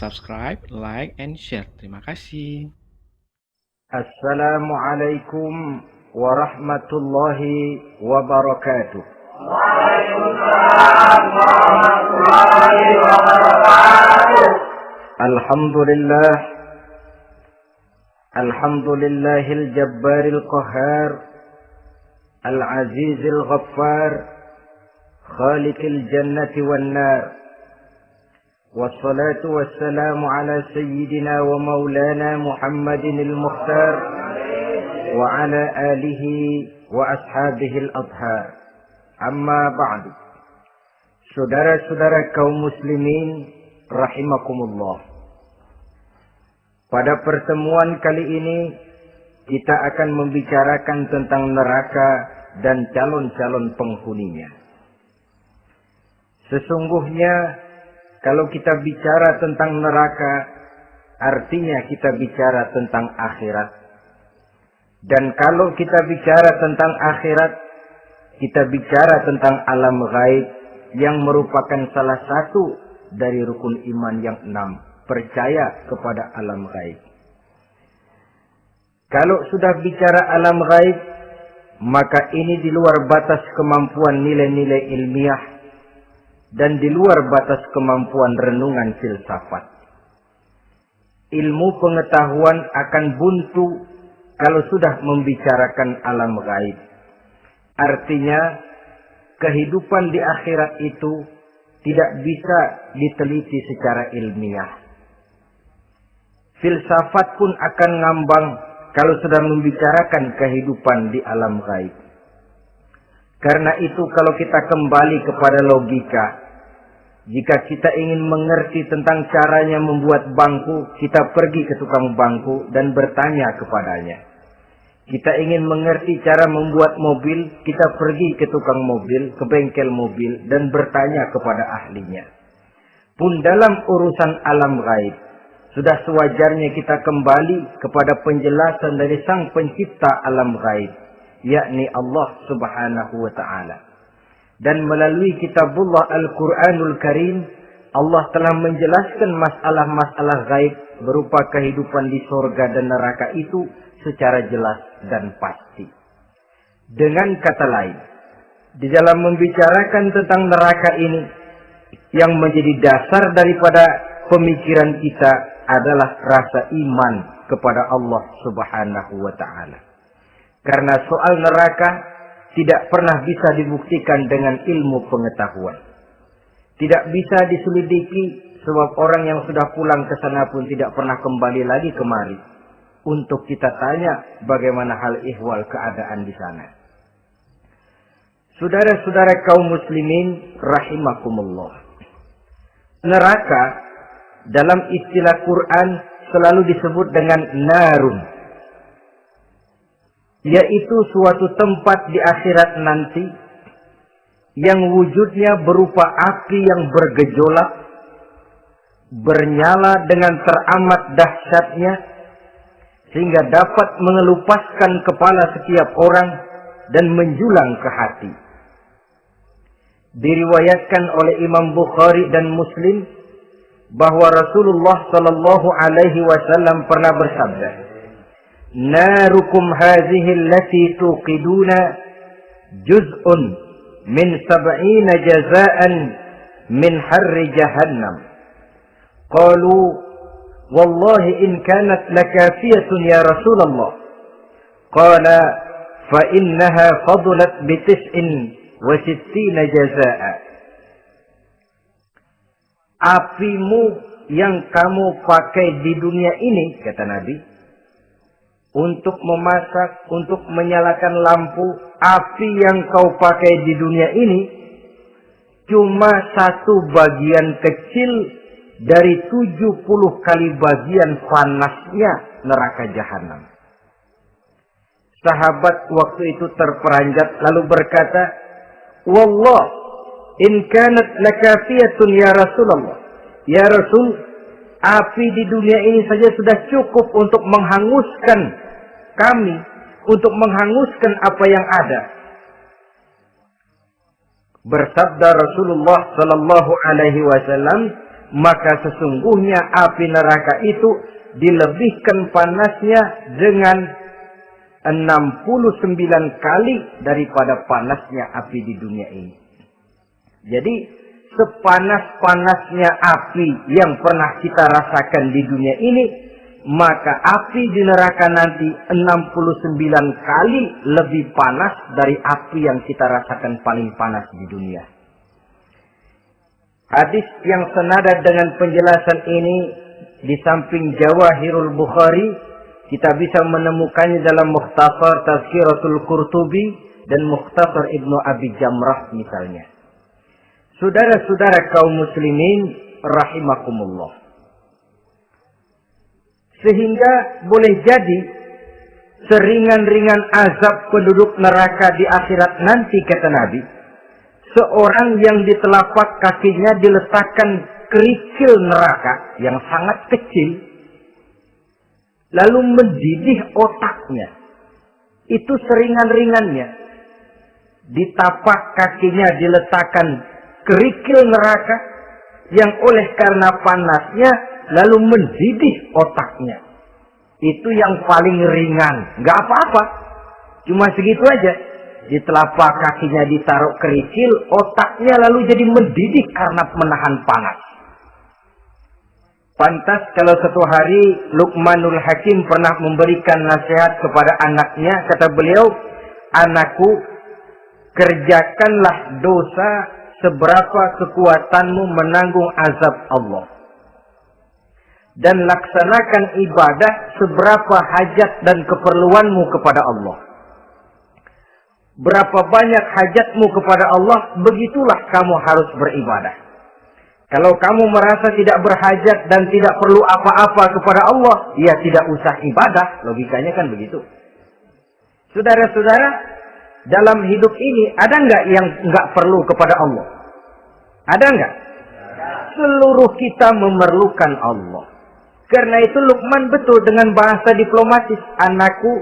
subscribe, like, and share. Terima kasih. Assalamualaikum warahmatullahi wabarakatuh. Waalaikumsalam warahmatullahi wabarakatuh. Alhamdulillah. Alhamdulillahil jabbaril qahhar, al-azizil ghaffar, khaliqil jannati wan nar. Wassalatu wassalamu ala sayyidina wa maulana Muhammadinil mukhtar wa ala alihi wa ashabihil adhar. Amma ba'du. Saudara-saudara kaum muslimin rahimakumullah. Pada pertemuan kali ini kita akan membicarakan tentang neraka dan calon-calon penghuninya. Sesungguhnya kalau kita bicara tentang neraka, artinya kita bicara tentang akhirat. Dan kalau kita bicara tentang akhirat, kita bicara tentang alam gaib yang merupakan salah satu dari rukun iman yang 6. Percaya kepada alam gaib. Kalau sudah bicara alam gaib, maka ini di luar batas kemampuan nilai-nilai ilmiah dan di luar batas kemampuan renungan filsafat. Ilmu pengetahuan akan buntu kalau sudah membicarakan alam gaib. Artinya, kehidupan di akhirat itu tidak bisa diteliti secara ilmiah. Filsafat pun akan ngambang kalau sudah membicarakan kehidupan di alam gaib. Karena itu kalau kita kembali kepada logika, jika kita ingin mengerti tentang caranya membuat bangku, kita pergi ke tukang bangku dan bertanya kepadanya. Kita ingin mengerti cara membuat mobil, kita pergi ke tukang mobil, ke bengkel mobil dan bertanya kepada ahlinya. Pun dalam urusan alam gaib, sudah sewajarnya kita kembali kepada penjelasan dari sang pencipta alam gaib, yakni Allah subhanahu wa ta'ala. Dan melalui kitabullah Al-Quranul Karim, Allah telah menjelaskan masalah-masalah gaib berupa kehidupan di surga dan neraka itu secara jelas dan pasti. Dengan kata lain, di dalam membicarakan tentang neraka ini, yang menjadi dasar daripada pemikiran kita adalah rasa iman kepada Allah subhanahu wa ta'ala. Karena soal neraka tidak pernah bisa dibuktikan dengan ilmu pengetahuan. Tidak bisa diselidiki sebab orang yang sudah pulang ke sana pun tidak pernah kembali lagi kemari untuk kita tanya bagaimana hal ihwal keadaan di sana. Saudara-saudara kaum muslimin rahimakumullah. Neraka dalam istilah Quran selalu disebut dengan narun, yaitu suatu tempat di akhirat nanti yang wujudnya berupa api yang bergejolak, bernyala dengan teramat dahsyatnya, sehingga dapat mengelupaskan kepala setiap orang dan menjulang ke hati. Diriwayatkan oleh Imam Bukhari dan Muslim bahwa Rasulullah sallallahu alaihi wasallam pernah bersabda, "Narukum hadhihi allati tuqiduna juz'un min 70 jazaan min harri jahannam." Qalu, "Wallahi in kanat lakafiyatun ya Rasulullah." Qala, "Fa innaha fadlat bi 69 jazaa." Apimu yang kamu pakai di dunia ini, kata Nabi, untuk memasak, untuk menyalakan lampu, api yang kau pakai di dunia ini cuma satu bagian kecil dari 70 kali bagian panasnya neraka jahanam. Sahabat waktu itu terperanjat lalu berkata, "Wallah, in kanat lakafiyatun ya Rasulullah." Ya Rasul, api di dunia ini saja sudah cukup untuk menghanguskan kami, untuk menghanguskan apa yang ada. Bersabda Rasulullah sallallahu alaihi wasallam, maka sesungguhnya api neraka itu dilebihkan panasnya dengan 69 kali daripada panasnya api di dunia ini. Jadi sepanas-panasnya api yang pernah kita rasakan di dunia ini, maka api di neraka nanti 69 kali lebih panas dari api yang kita rasakan paling panas di dunia. Hadis yang senada dengan penjelasan ini di samping Jawahirul Bukhari, kita bisa menemukannya dalam Mukhtasar Tazkiratul Qurtubi dan Mukhtasar Ibnu Abi Jamrah misalnya. Saudara-saudara kaum muslimin rahimakumullah. Sehingga boleh jadi seringan-ringan azab penduduk neraka di akhirat nanti, kata Nabi, seorang yang di telapak kakinya diletakkan kerikil neraka yang sangat kecil, lalu mendidih otaknya. Itu seringan-ringannya. Di tapak kakinya diletakkan kerikil neraka yang oleh karena panasnya lalu mendidih otaknya. Itu yang paling ringan. Nggak apa-apa. Cuma segitu aja. Di telapak kakinya ditaruh kerikil, otaknya lalu jadi mendidih karena menahan panas. Pantas kalau satu hari Luqmanul Hakim pernah memberikan nasihat kepada anaknya. Kata beliau, anakku, kerjakanlah dosa seberapa kekuatanmu menanggung azab Allah. Dan laksanakan ibadah seberapa hajat dan keperluanmu kepada Allah. Berapa banyak hajatmu kepada Allah, begitulah kamu harus beribadah. Kalau kamu merasa tidak berhajat dan tidak perlu apa-apa kepada Allah, ya tidak usah ibadah. Logikanya kan begitu. Saudara-saudara, dalam hidup ini ada nggak yang nggak perlu kepada Allah? Ada nggak? Seluruh kita memerlukan Allah. Karena itu Luqman betul dengan bahasa diplomatis. Anakku,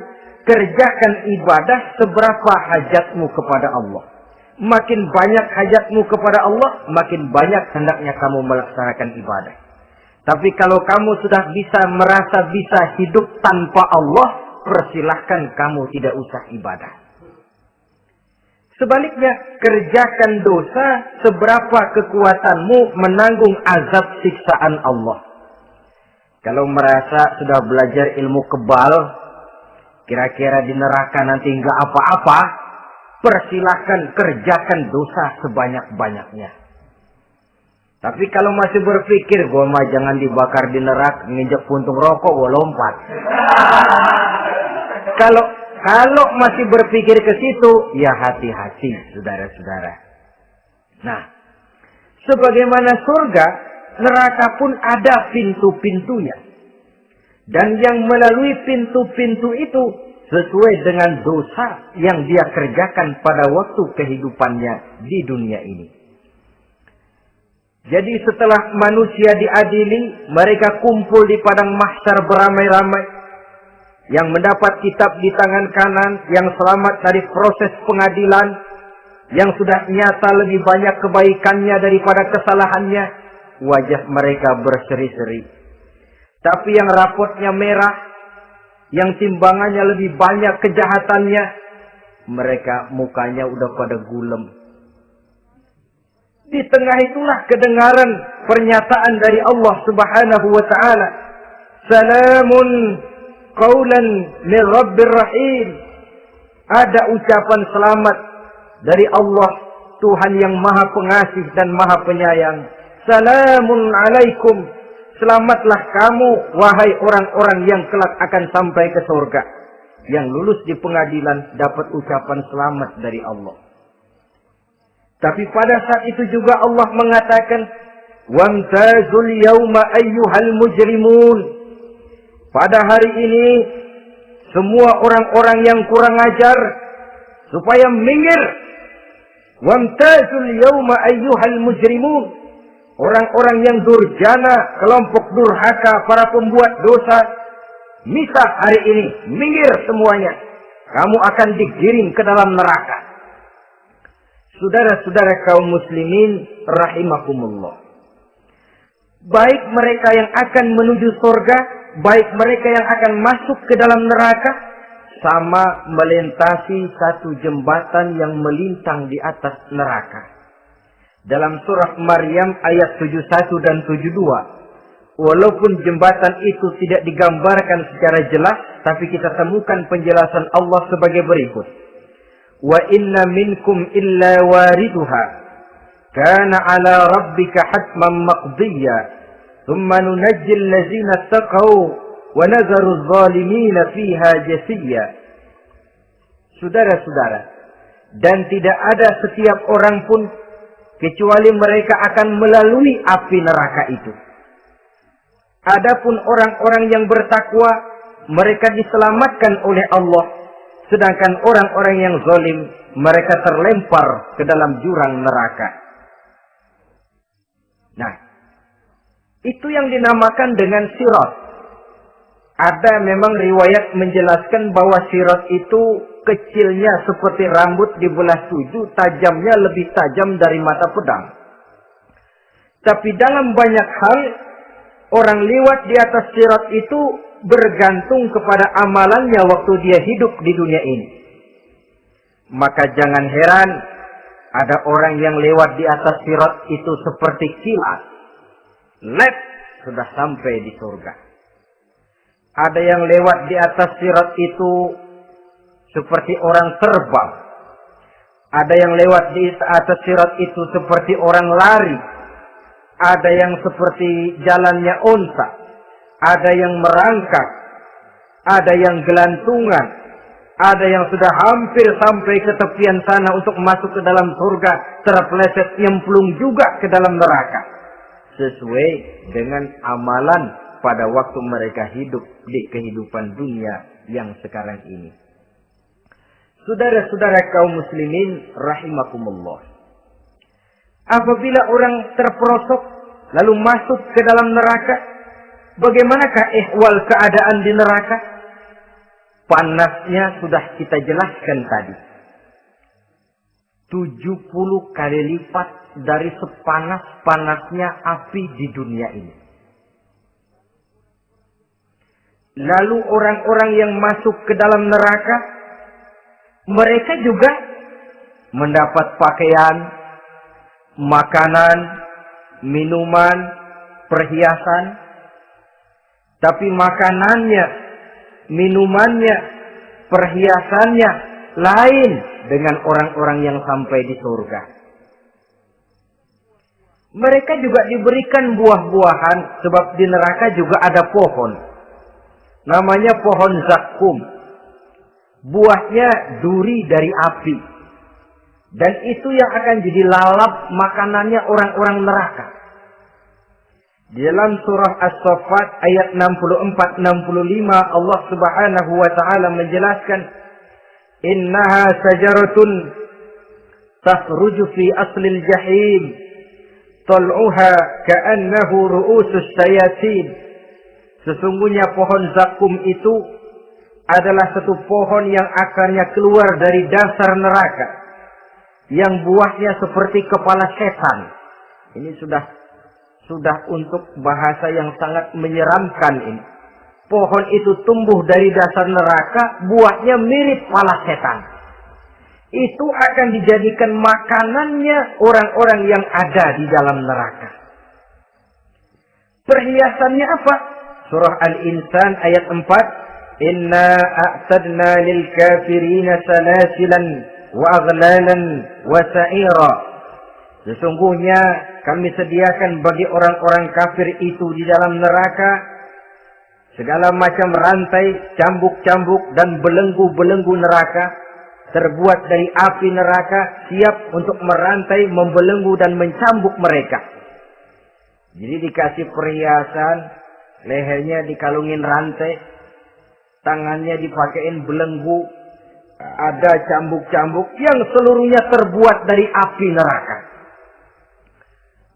kerjakan ibadah seberapa hajatmu kepada Allah. Makin banyak hajatmu kepada Allah, makin banyak hendaknya kamu melaksanakan ibadah. Tapi kalau kamu sudah bisa merasa bisa hidup tanpa Allah, persilahkan kamu tidak usah ibadah. Sebaliknya, kerjakan dosa seberapa kekuatanmu menanggung azab siksaan Allah. Kalau merasa sudah belajar ilmu kebal, kira-kira di neraka nanti nggak apa-apa, persilahkan kerjakan dosa sebanyak-banyaknya. Tapi kalau masih berpikir, gua mah jangan dibakar di neraka, nginjek puntung rokok, gua lompat. Kalau masih berpikir ke situ, ya hati-hati, saudara-saudara. Nah, sebagaimana surga, neraka pun ada pintu-pintunya. Dan yang melalui pintu-pintu itu sesuai dengan dosa yang dia kerjakan pada waktu kehidupannya di dunia ini. Jadi setelah manusia diadili, mereka kumpul di padang mahsyar beramai-ramai. Yang mendapat kitab di tangan kanan, yang selamat dari proses pengadilan, yang sudah nyata lebih banyak kebaikannya daripada kesalahannya, wajah mereka berseri-seri. Tapi yang rapotnya merah, yang timbangannya lebih banyak kejahatannya, mereka mukanya udah pada gulem. Di tengah itulah kedengaran pernyataan dari Allah Subhanahu wa taala, "Salamun qaulan min Rabbir Rahim." Ada ucapan selamat dari Allah, Tuhan yang Maha Pengasih dan Maha Penyayang. Salamun alaikum. Selamatlah kamu, wahai orang-orang yang kelak akan sampai ke surga. Yang lulus di pengadilan dapat ucapan selamat dari Allah. Tapi pada saat itu juga Allah mengatakan, "Wamtazul yawma ayyuhal mujrimun." Pada hari ini, semua orang-orang yang kurang ajar, supaya minggir. Wamtazul yawma ayyuhal mujrimun. Orang-orang yang durjana, kelompok durhaka, para pembuat dosa, misah hari ini, minggir semuanya. Kamu akan digiring ke dalam neraka. Saudara-saudara kaum muslimin rahimakumullah. baik mereka yang akan menuju surga, baik mereka yang akan masuk ke dalam neraka, sama melintasi satu jembatan yang melintang di atas neraka. Dalam surah Maryam ayat 71 dan 72, walaupun jembatan itu tidak digambarkan secara jelas, tapi kita temukan penjelasan Allah sebagai berikut. Wa inna minkum illa wariduha, kana ala rabbika hatman maqdiyya, thumma nunajjil ladzina taqaw wa nadharu adh-dhalimina fiha jasiyya. Saudara-saudara, dan tidak ada setiap orang pun kecuali mereka akan melalui api neraka itu. Adapun orang-orang yang bertakwa, mereka diselamatkan oleh Allah. Sedangkan orang-orang yang zalim, mereka terlempar ke dalam jurang neraka. Nah, itu yang dinamakan dengan sirat. Ada memang riwayat menjelaskan bahwa sirat itu kecilnya seperti rambut dibelah 7, tajamnya lebih tajam dari mata pedang. Tapi dalam banyak hal, orang lewat di atas sirat itu bergantung kepada amalannya waktu dia hidup di dunia ini. Maka jangan heran ada orang yang lewat di atas sirat itu seperti kilat. Lep, sudah sampai di surga. Ada yang lewat di atas sirat itu seperti orang terbang. Ada yang lewat di atas sirat itu seperti orang lari. Ada yang seperti jalannya unta. Ada yang merangkak. Ada yang gelantungan. Ada yang sudah hampir sampai ke tepian sana untuk masuk ke dalam surga. Terpeleset nyemplung juga ke dalam neraka. Sesuai dengan amalan pada waktu mereka hidup di kehidupan dunia yang sekarang ini. Saudara-saudara kaum muslimin rahimakumullah. Apabila orang terperosok lalu masuk ke dalam neraka, bagaimanakah ihwal keadaan di neraka? Panasnya sudah kita jelaskan tadi. 70 kali lipat dari sepanas-panasnya api di dunia ini. Lalu orang-orang yang masuk ke dalam neraka, mereka juga mendapat pakaian, makanan, minuman, perhiasan. Tapi makanannya, minumannya, perhiasannya lain dengan orang-orang yang sampai di surga. Mereka juga diberikan buah-buahan, sebab di neraka juga ada pohon. Namanya pohon zakum. Buahnya duri dari api. Dan itu yang akan jadi lalap makanannya orang-orang neraka. Di dalam surah As-Saffat ayat 64-65 Allah Subhanahu wa taala menjelaskan, "Innaha sajaratun takhruju fi aslil jahim, tal'uha ka'annahu ru'usus sayatin." Sesungguhnya pohon zakum itu adalah satu pohon yang akarnya keluar dari dasar neraka, yang buahnya seperti kepala setan. Ini sudah untuk bahasa yang sangat menyeramkan ini. Pohon itu tumbuh dari dasar neraka, buahnya mirip kepala setan. Itu akan dijadikan makanannya orang-orang yang ada di dalam neraka. Perhiasannya apa? Surah Al-Insan ayat 4. Inna a'tadna lil kafirina salasilan wa aghlalan wa sa'ira. Sesungguhnya kami sediakan bagi orang-orang kafir itu di dalam neraka segala macam rantai, cambuk-cambuk dan belenggu-belenggu neraka terbuat dari api neraka, siap untuk merantai, membelenggu dan mencambuk mereka. Jadi dikasih perhiasan, lehernya dikalungin rantai, tangannya dipakein belenggu, ada cambuk-cambuk yang seluruhnya terbuat dari api neraka.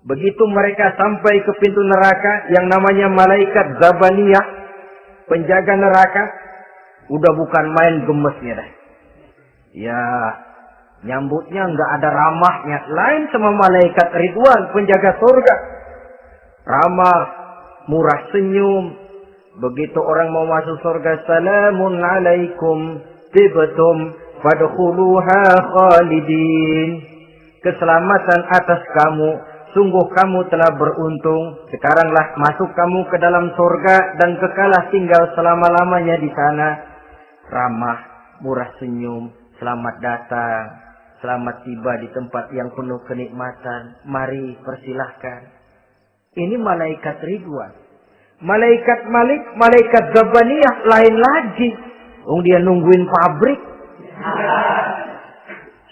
Begitu mereka sampai ke pintu neraka yang namanya malaikat Zabaniyah, penjaga neraka, udah bukan main gemesnya dah. Ya, nyambutnya nggak ada ramahnya, lain sama malaikat Ridwan, penjaga surga. ramah, murah senyum. Begitu orang mau masuk surga, salamun alaikum tibtum fadkhuluha khalidin. Keselamatan atas kamu, sungguh kamu telah beruntung. Sekaranglah masuk kamu ke dalam surga dan kekalah tinggal selama-lamanya di sana. Ramah, murah senyum, selamat datang, selamat tiba di tempat yang penuh kenikmatan. Mari persilahkan. Ini malaikat Ridwan. Malaikat Malik, malaikat Zabaniyah lain lagi. Dia nungguin pabrik.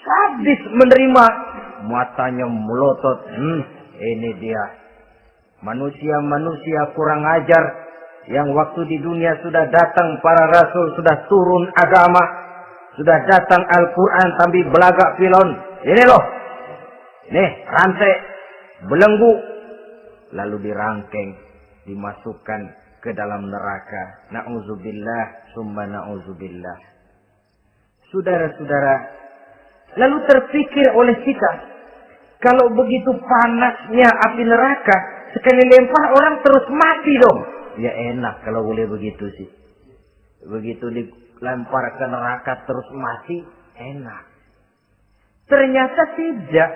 Sadis menerima. Matanya melotot. Ini dia. Manusia-manusia kurang ajar. Yang waktu di dunia sudah datang para rasul. Sudah turun agama. Sudah datang Al-Quran tapi belagak pilon. Ini loh. Nih rantai. Belenggu. Lalu dirangkeng. Dimasukkan ke dalam neraka. Na'udzubillah. Summa na'udzubillah. Saudara-saudara. Lalu terpikir oleh kita. Kalau begitu panasnya api neraka. Sekali lempar orang terus mati dong. Ya enak kalau boleh begitu sih. Begitu dilempar ke neraka terus mati. Enak. Ternyata tidak.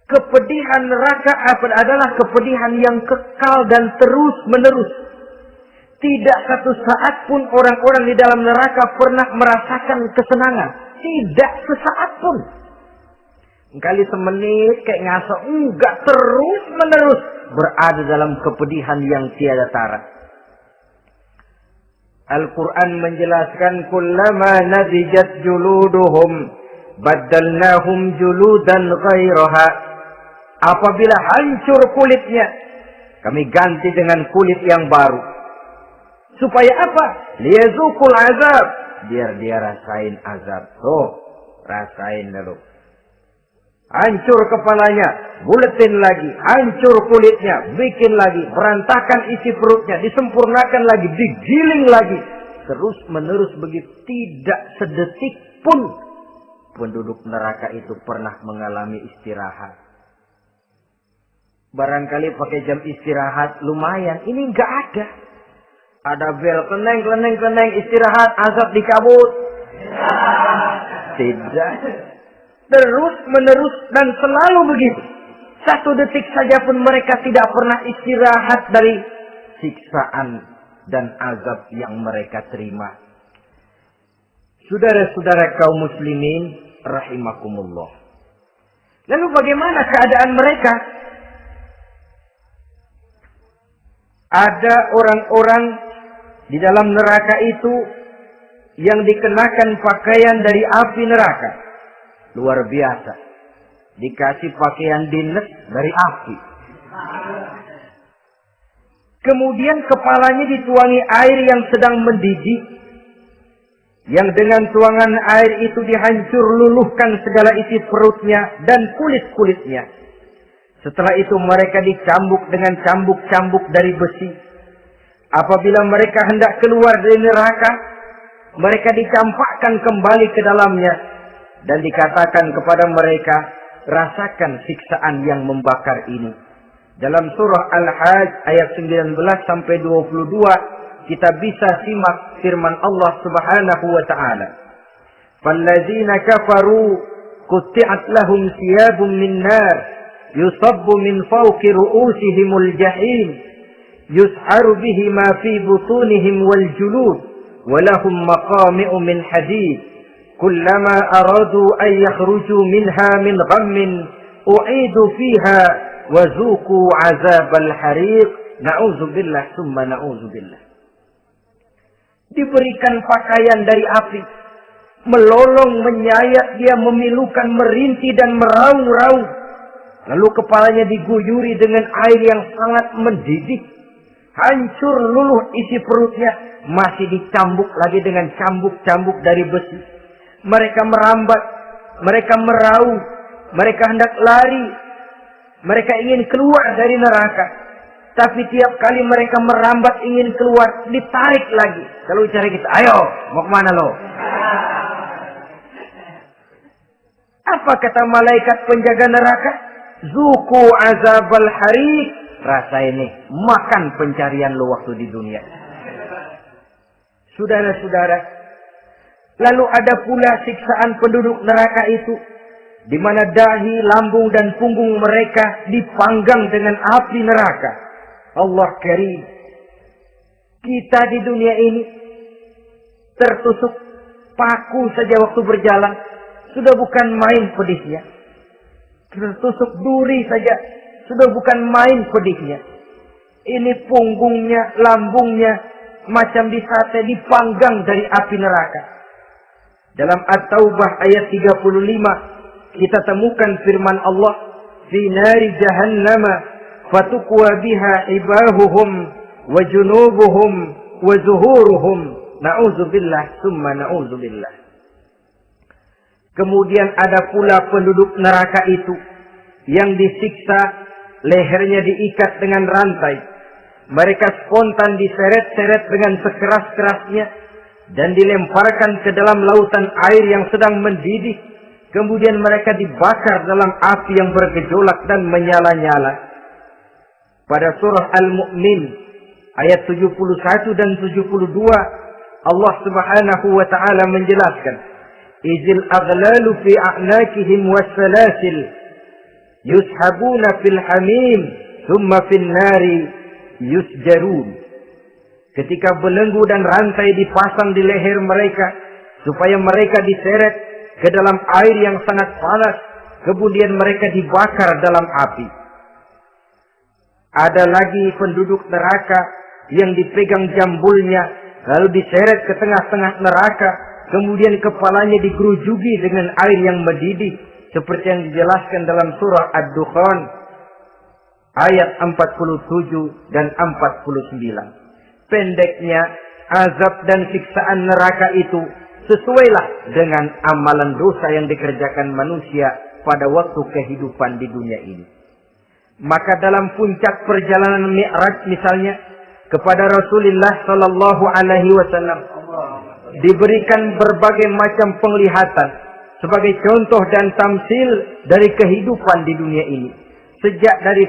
Kepedihan neraka adalah kepedihan yang kekal dan terus menerus. Tidak satu saat pun orang-orang di dalam neraka pernah merasakan kesenangan. Tidak sesaat pun. Kali semenit kayak ngaso. Enggak, terus menerus berada dalam kepedihan yang tiada tara. Al-Quran menjelaskan kullama nadijat juluduhum baddalnahum juludan ghairaha. Apabila hancur kulitnya, kami ganti dengan kulit yang baru. Supaya apa? Liyazukul azab. Biar dia rasain azab. Tuh, rasain dulu. Hancur kepalanya, buletin lagi. Hancur kulitnya, bikin lagi. Berantakan isi perutnya, disempurnakan lagi, digiling lagi. Terus menerus begitu. Tidak sedetik pun penduduk neraka itu pernah mengalami istirahat. Barangkali pakai jam istirahat lumayan. Ini enggak ada. Ada bel, keneng, istirahat, azab dicabut. Tidak. Terus menerus dan selalu begitu. Satu detik saja pun mereka tidak pernah istirahat dari siksaan dan azab yang mereka terima. Saudara-saudara kaum muslimin rahimakumullah. Lalu bagaimana keadaan mereka? Ada orang-orang di dalam neraka itu yang dikenakan pakaian dari api neraka. Luar biasa. Dikasih pakaian dinas dari api. Kemudian kepalanya dituangi air yang sedang mendidih. Yang dengan tuangan air itu dihancur luluhkan segala isi perutnya dan kulit-kulitnya. Setelah itu mereka dicambuk dengan cambuk-cambuk dari besi. Apabila mereka hendak keluar dari neraka, mereka dicampakkan kembali ke dalamnya. Dan dikatakan kepada mereka, rasakan siksaan yang membakar ini. Dalam surah Al-Hajj ayat 19 sampai 22, kita bisa simak firman Allah Subhanahu wa taala. Fallazina kafaru qutti'at lahum thiyabun min nar yusabbu min fawqi ru'usihimul jahim yus'aru bihi ma fi butunihim wal julud wa lahum maqami'u min hadid kullama aradu an yakhruju minha min ghammin u'idu fiha wa zuqu 'azabal hariq na'udzubillah summa na'udzubillah. Diberikan pakaian dari api, melolong, menyayat dia, memilukan, merintih dan meraung-raung. Lalu kepalanya diguyuri dengan air yang sangat mendidih. Hancur luluh isi perutnya. Masih dicambuk lagi dengan cambuk-cambuk dari besi. Mereka merambat. Mereka meraung. Mereka hendak lari. Mereka ingin keluar dari neraka. Tapi tiap kali mereka merambat ingin keluar, ditarik lagi. Kalau bicara kita, ayo, mau kemana lo? Apa kata malaikat penjaga neraka? Zuku azabal hariq, rasa ini makan pencarian lu waktu di dunia. Saudara-saudara, lalu ada pula siksaan penduduk neraka itu, di mana dahi, lambung dan punggung mereka dipanggang dengan api neraka. Allah karim. Kita di dunia ini tertusuk paku saja waktu berjalan sudah bukan main pedihnya. Tertusuk duri saja sudah bukan main pedihnya. Ini punggungnya, lambungnya macam disate, dipanggang dari api neraka. Dalam At-Taubah ayat 35 kita temukan firman Allah, "Fi nari jahannama fatukwa biha ibahuhum wa junubuhum wa zuhuruhum." Na'udzubillah summa na'udzubillah. Kemudian ada pula penduduk neraka itu yang disiksa, lehernya diikat dengan rantai. Mereka spontan diseret-seret dengan sekeras-kerasnya dan dilemparkan ke dalam lautan air yang sedang mendidih. Kemudian mereka dibakar dalam api yang bergejolak dan menyala-nyala. Pada surah Al-Mu'min ayat 71 dan 72 Allah Subhanahu wa taala menjelaskan, "Izil aghlalu fi a'nakihim wassalasil yushabuna fil hamim thumma fin nari yusjarun." Ketika belenggu dan rantai dipasang di leher mereka supaya mereka diseret ke dalam air yang sangat panas, kemudian mereka dibakar dalam api. Ada lagi penduduk neraka yang dipegang jambulnya lalu diseret ke tengah-tengah neraka, kemudian kepalanya digerujugi dengan air yang mendidih seperti yang dijelaskan dalam surah Ad-Dukhan ayat 47 dan 49. Pendeknya, azab dan siksaan neraka itu sesuailah dengan amalan dosa yang dikerjakan manusia pada waktu kehidupan di dunia ini. Maka dalam puncak perjalanan Mi'raj misalnya, kepada Rasulullah sallallahu alaihi wasallam diberikan berbagai macam penglihatan sebagai contoh dan tamsil dari kehidupan di dunia ini. Sejak dari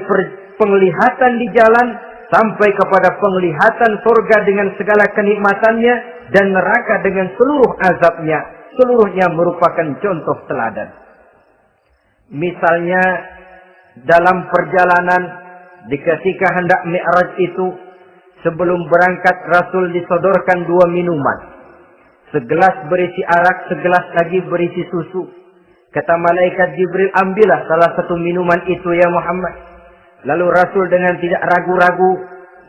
penglihatan di jalan sampai kepada penglihatan surga dengan segala kenikmatannya dan neraka dengan seluruh azabnya, seluruhnya merupakan contoh teladan. Misalnya dalam perjalanan ketika hendak Mi'raj itu, sebelum berangkat Rasul disodorkan 2 minuman. Segelas berisi arak, segelas lagi berisi susu. Kata malaikat Jibril, "Ambillah salah satu minuman itu ya Muhammad." Lalu Rasul dengan tidak ragu-ragu,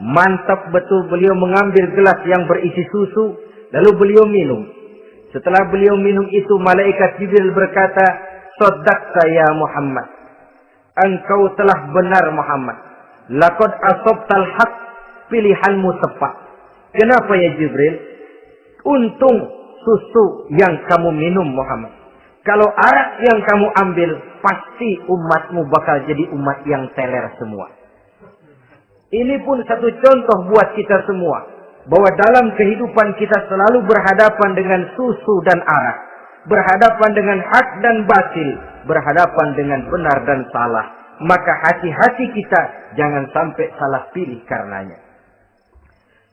mantap betul beliau mengambil gelas yang berisi susu, lalu beliau minum. Setelah beliau minum itu, malaikat Jibril berkata, "Shaddaqta ya Muhammad." Engkau telah benar Muhammad. Laqad asabtal haqq, pilihanmu tepat. Kenapa ya Jibril? Untung susu yang kamu minum Muhammad. Kalau arak yang kamu ambil, pasti umatmu bakal jadi umat yang teler semua. Ini pun satu contoh buat kita semua, bahwa dalam kehidupan kita selalu berhadapan dengan susu dan arak, berhadapan dengan hak dan batil, berhadapan dengan benar dan salah. Maka hati-hati kita jangan sampai salah pilih karenanya.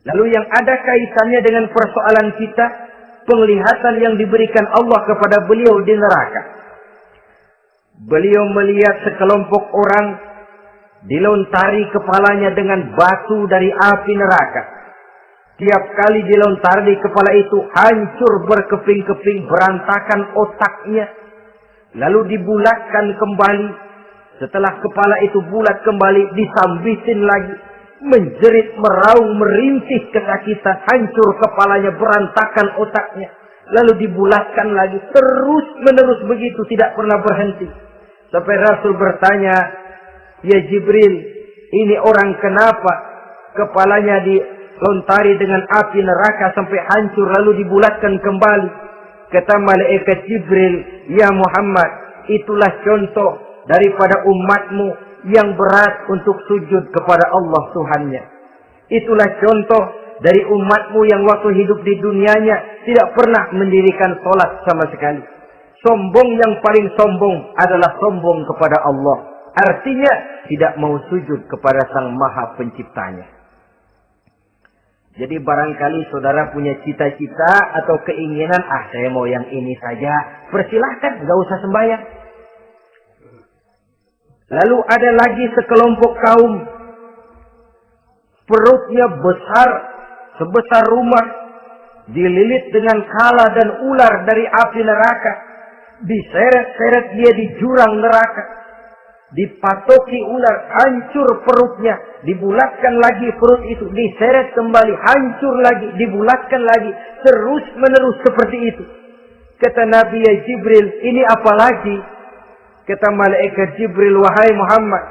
Lalu yang ada kaitannya dengan persoalan kita, penglihatan yang diberikan Allah kepada beliau di neraka. Beliau melihat sekelompok orang dilontari kepalanya dengan batu dari api neraka. Tiap kali dilontari kepala itu hancur berkeping-keping, berantakan otaknya. Lalu dibulatkan kembali. Setelah kepala itu bulat kembali, disambitin lagi. Menjerit, meraung, merintih kesakitan, hancur kepalanya, berantakan otaknya. Lalu dibulatkan lagi, terus menerus begitu, tidak pernah berhenti. Sampai Rasul bertanya, "Ya Jibril, ini orang kenapa kepalanya dilontari dengan api neraka sampai hancur lalu dibulatkan kembali?" Kata malaikat Jibril, "Ya Muhammad, itulah contoh daripada umatmu yang berat untuk sujud kepada Allah Tuhannya. Itulah contoh dari umatmu yang waktu hidup di dunianya tidak pernah mendirikan sholat sama sekali. Sombong yang paling sombong adalah sombong kepada Allah. Artinya tidak mau sujud kepada Sang Maha Penciptanya. Jadi barangkali saudara punya cita-cita atau keinginan, saya mau yang ini saja, persilahkan, nggak usah sembahyang. Lalu ada lagi sekelompok kaum, perutnya besar, sebesar rumah, dililit dengan kala dan ular dari api neraka, diseret-seret dia di jurang neraka, dipatoki ular, hancur perutnya, dibulatkan lagi perut itu, diseret kembali, hancur lagi, dibulatkan lagi, terus menerus seperti itu. Kata Nabi Jibril, ini apa lagi? Kata malaikat Jibril, wahai Muhammad,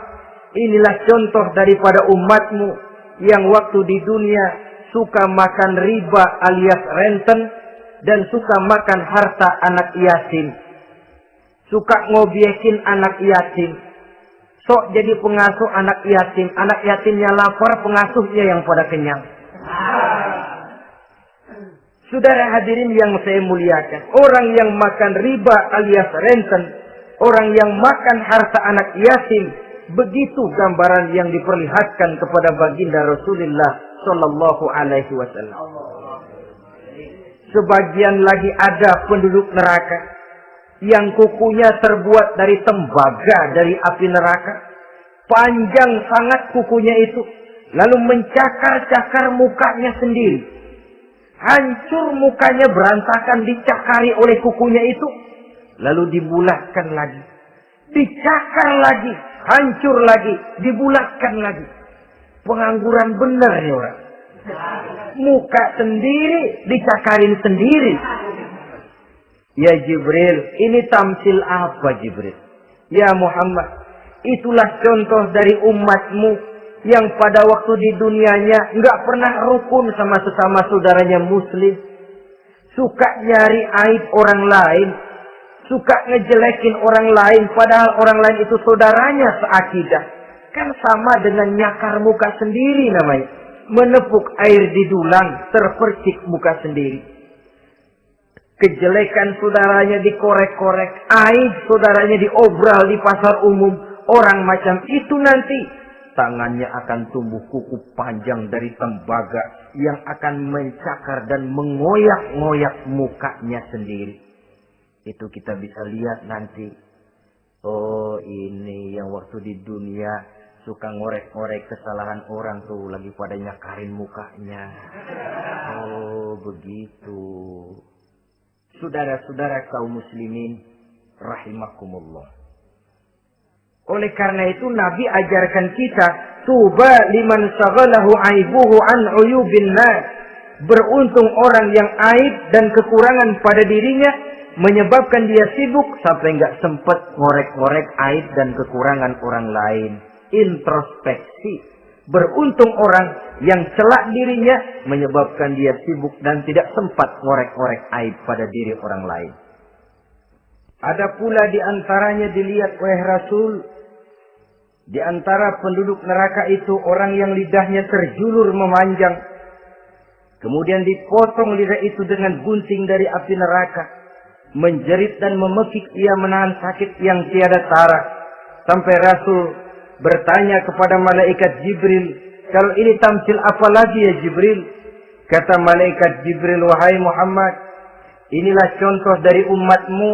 inilah contoh daripada umatmu yang waktu di dunia suka makan riba alias renten dan suka makan harta anak yatim, suka ngobyekin anak yatim. Sok jadi pengasuh anak yatimnya lapar, pengasuhnya yang pada kenyang. Saudara hadirin yang saya muliakan, orang yang makan riba alias renten, orang yang makan harta anak yatim, begitu gambaran yang diperlihatkan kepada baginda Rasulullah Sallallahu Alaihi Wasallam. Sebagian lagi ada penduduk neraka yang kukunya terbuat dari tembaga dari api neraka. Panjang sangat kukunya itu. Lalu mencakar-cakar mukanya sendiri. Hancur mukanya, berantakan, dicakari oleh kukunya itu. Lalu dibulatkan lagi. Dicakar lagi. Hancur lagi. Dibulatkan lagi. Pengangguran benar nih orang. Muka sendiri, dicakarin sendiri. Ya Jibril, ini tamsil apa Jibril? Ya Muhammad, itulah contoh dari umatmu yang pada waktu di dunianya nggak pernah rukun sama sesama saudaranya muslim. Suka nyari aib orang lain. Suka ngejelekin orang lain, padahal orang lain itu saudaranya seakidah. Kan sama dengan nyakar muka sendiri namanya. Menepuk air di dulang, terpercik muka sendiri. Kejelekan saudaranya dikorek-korek, aib saudaranya diobral di pasar umum. Orang macam itu nanti tangannya akan tumbuh kuku panjang dari tembaga yang akan mencakar dan mengoyak-ngoyak mukanya sendiri. Itu kita bisa lihat nanti. Oh, ini yang waktu di dunia suka ngorek-ngorek kesalahan orang tuh lagi pada nyakarin mukanya. Oh, begitu. Saudara-saudara kaum muslimin rahimakumullah. Oleh karena itu Nabi ajarkan kita, tuba liman shaghalahu aibuhu an uyubin nas. Beruntung orang yang aib dan kekurangan pada dirinya menyebabkan dia sibuk sampai enggak sempat ngorek-ngorek aib dan kekurangan orang lain. Introspeksi. Beruntung orang yang celak dirinya menyebabkan dia sibuk dan tidak sempat ngorek-ngorek aib pada diri orang lain. Ada pula di antaranya dilihat oleh Rasul, di antara penduduk neraka itu orang yang lidahnya terjulur memanjang. Kemudian dipotong lidah itu dengan gunting dari api neraka. Menjerit dan memekik ia menahan sakit yang tiada tara. Sampai Rasul bertanya kepada malaikat Jibril, kalau ini tamsil apa lagi ya Jibril? Kata malaikat Jibril, wahai Muhammad, inilah contoh dari umatmu,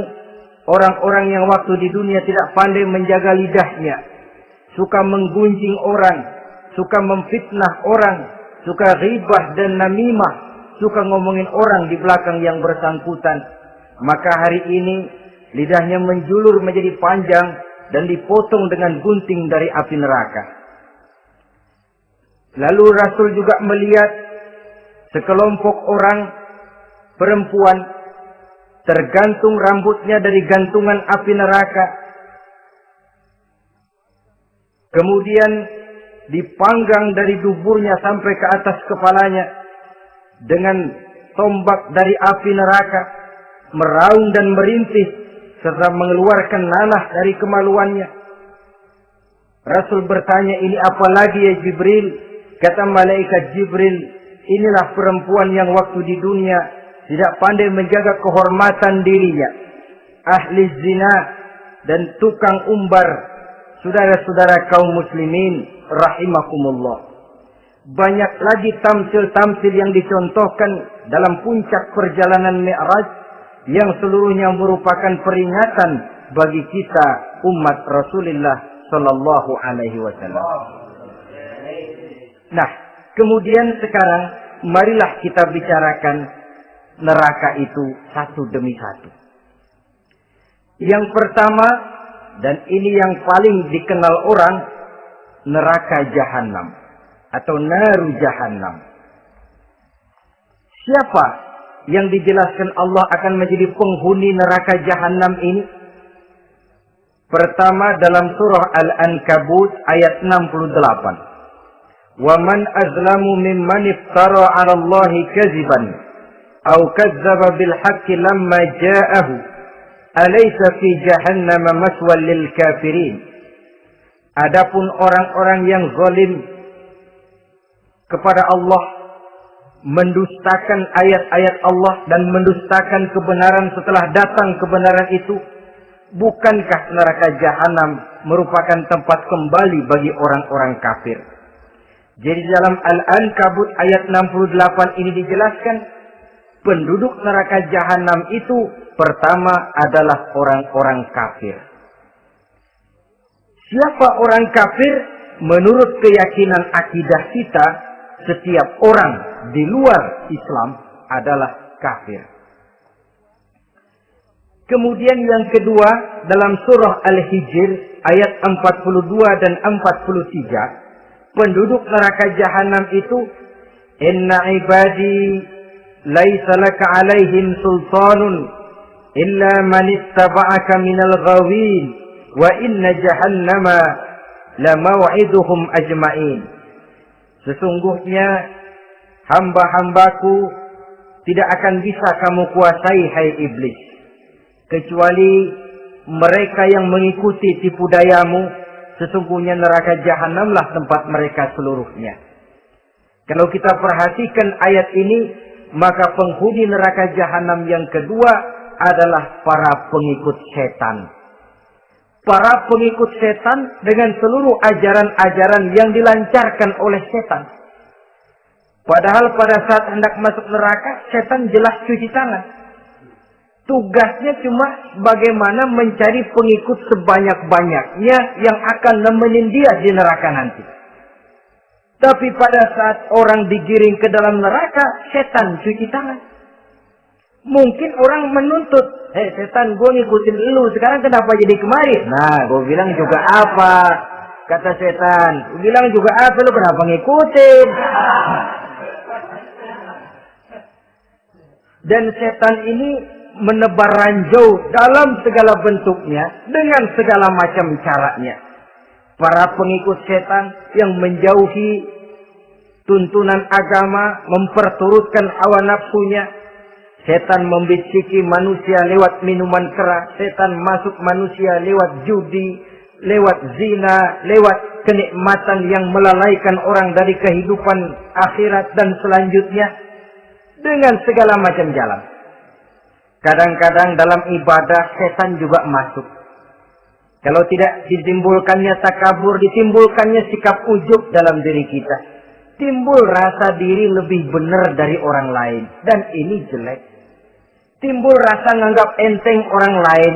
orang-orang yang waktu di dunia tidak pandai menjaga lidahnya, suka menggunjing orang, suka memfitnah orang, suka ghibah dan namimah, suka ngomongin orang di belakang yang bersangkutan. Maka hari ini lidahnya menjulur menjadi panjang dan dipotong dengan gunting dari api neraka. Lalu Rasul juga melihat sekelompok orang perempuan tergantung rambutnya dari gantungan api neraka. Kemudian dipanggang dari duburnya sampai ke atas kepalanya dengan tombak dari api neraka, meraung dan merintih serta mengeluarkan nanah dari kemaluannya. Rasul bertanya, ini apa lagi ya Jibril? Kata malaikat Jibril, inilah perempuan yang waktu di dunia tidak pandai menjaga kehormatan dirinya, ahli zina dan tukang umbar, saudara-saudara kaum muslimin rahimakumullah, banyak lagi tamsil-tamsil yang dicontohkan dalam puncak perjalanan Mi'raj yang seluruhnya merupakan peringatan bagi kita umat Rasulullah sallallahu alaihi wasallam. Nah, kemudian sekarang marilah kita bicarakan neraka itu satu demi satu. Yang pertama, dan ini yang paling dikenal orang, neraka Jahannam atau naru Jahannam. Siapa yang dijelaskan Allah akan menjadi penghuni neraka Jahannam ini? Pertama dalam surah Al-Ankabut ayat 68. Wa man azlamu mimman iftara 'ala Allahi kadziban aw kadzdzaba bil haqqi lamma ja'ahu alaysa fi jahannam maswal lil kafirin. Adapun orang-orang yang zalim kepada Allah, mendustakan ayat-ayat Allah dan mendustakan kebenaran setelah datang kebenaran itu, bukankah neraka Jahannam merupakan tempat kembali bagi orang-orang kafir? Jadi dalam Al-Ankabut ayat 68 ini dijelaskan, penduduk neraka Jahannam itu pertama adalah orang-orang kafir. Siapa orang kafir? Menurut keyakinan akidah kita, setiap orang di luar Islam adalah kafir. Kemudian yang kedua dalam surah Al-Hijr ayat 42 dan 43, penduduk neraka Jahannam itu, inna ibadi laisa laka alaihim sultanun illa man ittaba'aka minal ghawin wa inna jahannama lamaw'iduhum ajma'in. Sesungguhnya hamba-hambaku tidak akan bisa kamu kuasai, hai iblis, kecuali mereka yang mengikuti tipu dayamu. Sesungguhnya neraka Jahannamlah tempat mereka seluruhnya. Kalau kita perhatikan ayat ini, maka penghuni neraka Jahannam yang kedua adalah para pengikut setan. Para pengikut setan dengan seluruh ajaran-ajaran yang dilancarkan oleh setan. Padahal pada saat hendak masuk neraka, setan jelas cuci tangan. Tugasnya cuma bagaimana mencari pengikut sebanyak-banyaknya yang akan nemenin dia di neraka nanti. Tapi pada saat orang digiring ke dalam neraka, setan cuci tangan. Mungkin orang menuntut, setan, gue ngikutin lu, sekarang kenapa jadi kemari? Nah, gue bilang juga apa? Kata setan, gue bilang juga apa, lu kenapa ngikutin? Dan setan ini menebar ranjau dalam segala bentuknya, dengan segala macam caranya. Para pengikut setan yang menjauhi tuntunan agama, memperturutkan hawa nafsunya. Setan membisiki manusia lewat minuman keras. Setan masuk manusia lewat judi, lewat zina, lewat kenikmatan yang melalaikan orang dari kehidupan akhirat dan selanjutnya. Dengan segala macam jalan. Kadang-kadang dalam ibadah setan juga masuk. Kalau tidak ditimbulkannya takabur, ditimbulkannya sikap ujub dalam diri kita. Timbul rasa diri lebih benar dari orang lain. Dan ini jelek. Timbul rasa nganggap enteng orang lain.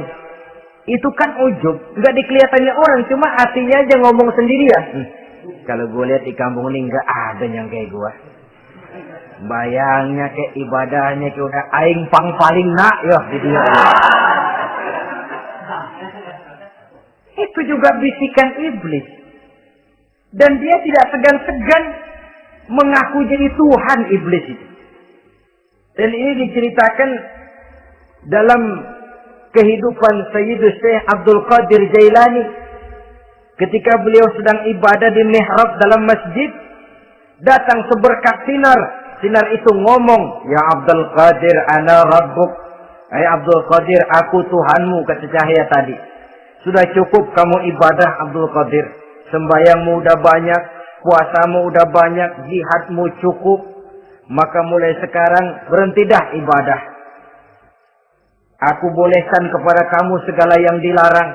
Itu kan ujub. Nggak dikelihatannya orang, cuma hatinya aja ngomong sendirian. Kalau gue lihat di kampung ini nggak ada yang kayak gue. Bayangnya kayak ibadahnya kayak udah aing paling nak ya di dia. Itu juga bisikan iblis. Dan dia tidak segan-segan mengaku jadi Tuhan iblis itu. Dan ini diceritakan dalam kehidupan Sayyidus Syekh Abdul Qadir Jailani. Ketika beliau sedang ibadah di mihrab dalam masjid, datang seberkas sinar. Sinar itu ngomong, ya Abdul Qadir, ana rabbuk. Hai Abdul Qadir, aku Tuhanmu, kata cahaya tadi. Sudah cukup kamu ibadah Abdul Qadir. Sembayangmu udah banyak, puasamu udah banyak, jihadmu cukup. Maka mulai sekarang berhenti dah ibadah. Aku bolehkan kepada kamu segala yang dilarang.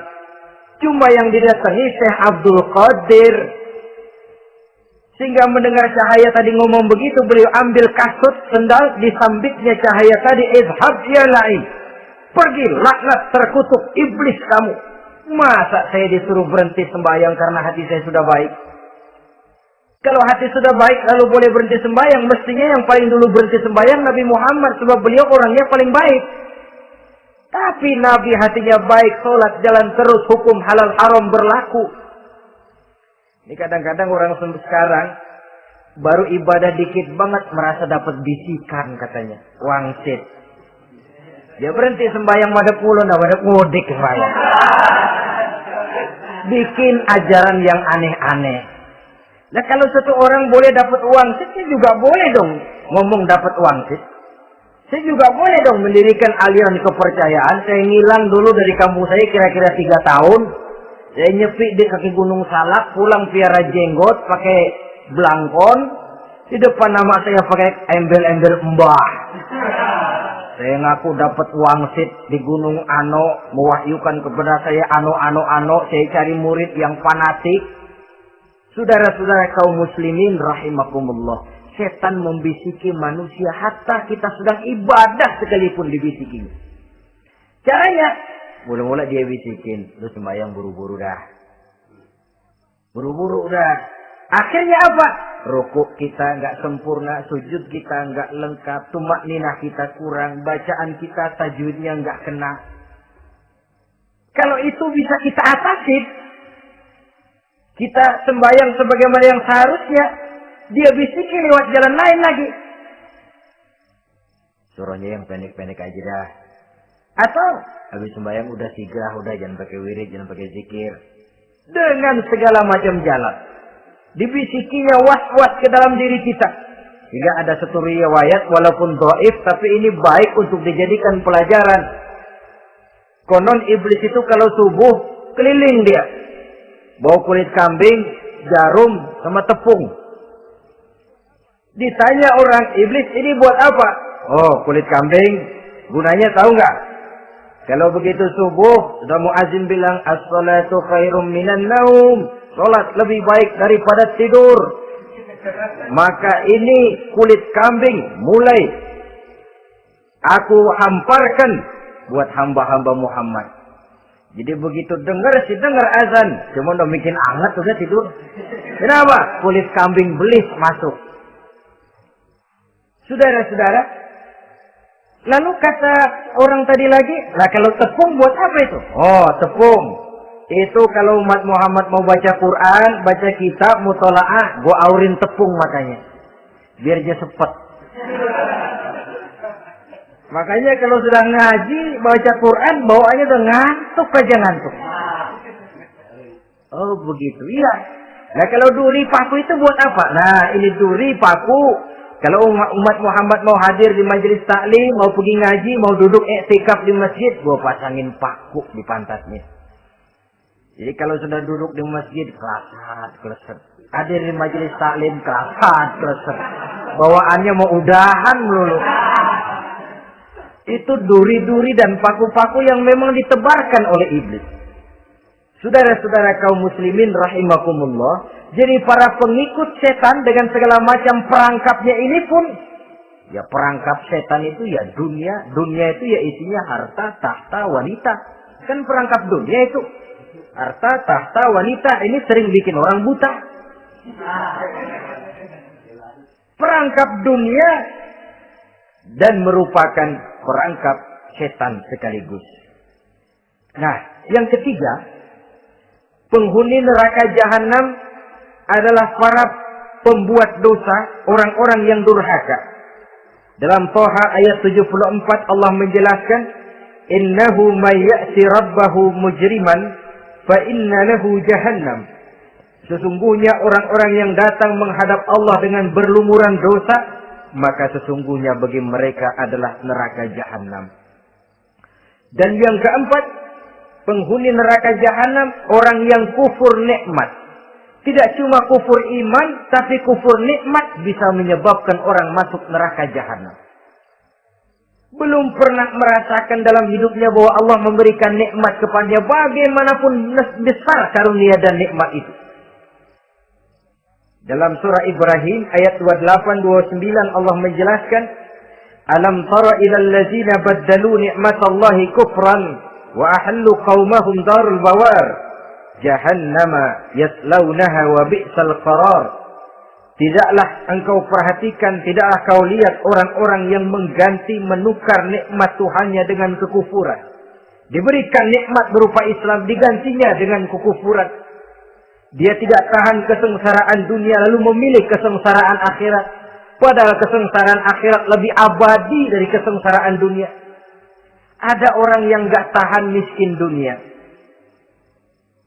Cuma yang didatangi Syekh Abdul Qadir. Sehingga mendengar cahaya tadi ngomong begitu, beliau ambil kasut sendal, disambitnya cahaya tadi, izhab ya la'in. Pergi, laknat terkutuk, iblis kamu. Masa saya disuruh berhenti sembahyang karena hati saya sudah baik? Kalau hati sudah baik lalu boleh berhenti sembahyang, mestinya yang paling dulu berhenti sembahyang Nabi Muhammad, sebab beliau orangnya paling baik. Tapi Nabi hatinya baik, sholat jalan terus, hukum halal haram berlaku. Ini kadang-kadang orang sekarang baru ibadah dikit banget merasa dapat bisikan katanya, wangsit. Dia berhenti sembahyang madep mulu, nah madep mudik sembahyang. Bikin ajaran yang aneh-aneh. Nah kalau satu orang boleh dapat wangsit, saya juga boleh dong ngomong dapat wangsit. Saya juga boleh dong mendirikan aliran kepercayaan. Saya ngilang dulu dari kampung saya kira-kira 3 tahun. Saya nyepi di kaki Gunung Salak, pulang piara jenggot, pakai belangkon. Di depan nama saya pakai embel-embel mbah. Saya ngaku dapat wangsit di Gunung Ano, mewahyukan kepada saya ano. Saya cari murid yang fanatik. Saudara-saudara kaum muslimin rahimakumullah. Setan membisiki manusia hatta kita sedang ibadah sekalipun dibisikin. Caranya, mula-mula dia bisikin, lu sembahyang buru-buru dah. Buru-buru udah. Akhirnya apa? Rukuk kita nggak sempurna, sujud kita nggak lengkap, tumak ninah kita kurang, bacaan kita tajwidnya nggak kena. Kalau itu bisa kita atasi, kita sembahyang sebagaimana yang seharusnya, dia bisiki lewat jalan lain lagi. Suruhnya yang pendek-pendek aja dah. Atau habis sembahyang udah sigrah, udah jangan pakai wirid, jangan pakai zikir. Dengan segala macam jalan. Dibisikinya was-was ke dalam diri kita. Hingga ada satu riwayat walaupun dhaif, tapi ini baik untuk dijadikan pelajaran. Konon iblis itu kalau subuh keliling dia. Bawa kulit kambing, jarum, sama tepung. Ditanya orang, iblis ini buat apa? Oh, kulit kambing. Gunanya tahu nggak? Kalau begitu subuh, sudah muazin bilang, as-salatu khairum minan naum. Salat lebih baik daripada tidur. Maka ini kulit kambing mulai aku hamparkan buat hamba-hamba Muhammad. Jadi begitu dengar azan, cuma udah bikin anget udah tidur. Kenapa? Kulit kambing belis masuk. Saudara-saudara, lalu kata orang tadi lagi, lah kalau tepung buat apa itu? Oh, tepung. Itu kalau umat Muhammad mau baca Quran, baca kitab, mutolaah, gua aurin tepung makanya. Biar dia sepet. Makanya kalau sudah ngaji, baca Quran, bawaannya udah ngantuk aja ngantuk. Oh begitu, iya. Nah kalau duri paku itu buat apa? Nah ini duri paku. Kalau umat Muhammad mau hadir di majelis taklim, mau pergi ngaji, mau duduk iktikaf di masjid, gua pasangin paku di pantatnya. Jadi kalau sudah duduk di masjid, keleset. Hadir di majelis taklim, keleset. Bawaannya mau udahan melulu. Itu duri-duri dan paku-paku yang memang ditebarkan oleh iblis. Saudara-saudara kaum muslimin rahimakumullah. Jadi para pengikut setan dengan segala macam perangkapnya ini pun. Ya perangkap setan itu ya dunia. Dunia itu ya isinya harta, tahta, wanita. Kan perangkap dunia itu. Harta, tahta, wanita ini sering bikin orang buta. Perangkap dunia dan merupakan perangkap setan sekaligus. Nah, yang ketiga, penghuni neraka jahanam adalah para pembuat dosa, orang-orang yang durhaka. Dalam Thaha ayat 74 Allah menjelaskan, "Innahu may ya'ti rabbahu mujriman fa inna lahu jahannam." Sesungguhnya orang-orang yang datang menghadap Allah dengan berlumuran dosa, maka sesungguhnya bagi mereka adalah neraka jahanam. Dan yang keempat, penghuni neraka jahanam orang yang kufur nikmat. Tidak cuma kufur iman, tapi kufur nikmat bisa menyebabkan orang masuk neraka jahanam. belum pernah merasakan dalam hidupnya bahwa Allah memberikan nikmat kepadanya, bagaimanapun besar karunia dan nikmat itu. Dalam surah Ibrahim ayat 28-29 Allah menjelaskan, alam tara ilal ladzina baddalu ni'matallahi kufran wa ahallu qaumahum darul bawar jahannama yaslaunaha wa bi'sal qarar. Tidaklah engkau perhatikan, tidaklah kau lihat orang-orang yang mengganti, menukar nikmat Tuhannya dengan kekufuran. Diberikan nikmat berupa Islam, digantinya dengan kekufuran. Dia tidak tahan kesengsaraan dunia lalu memilih kesengsaraan akhirat. Padahal kesengsaraan akhirat lebih abadi dari kesengsaraan dunia. Ada orang yang gak tahan miskin dunia,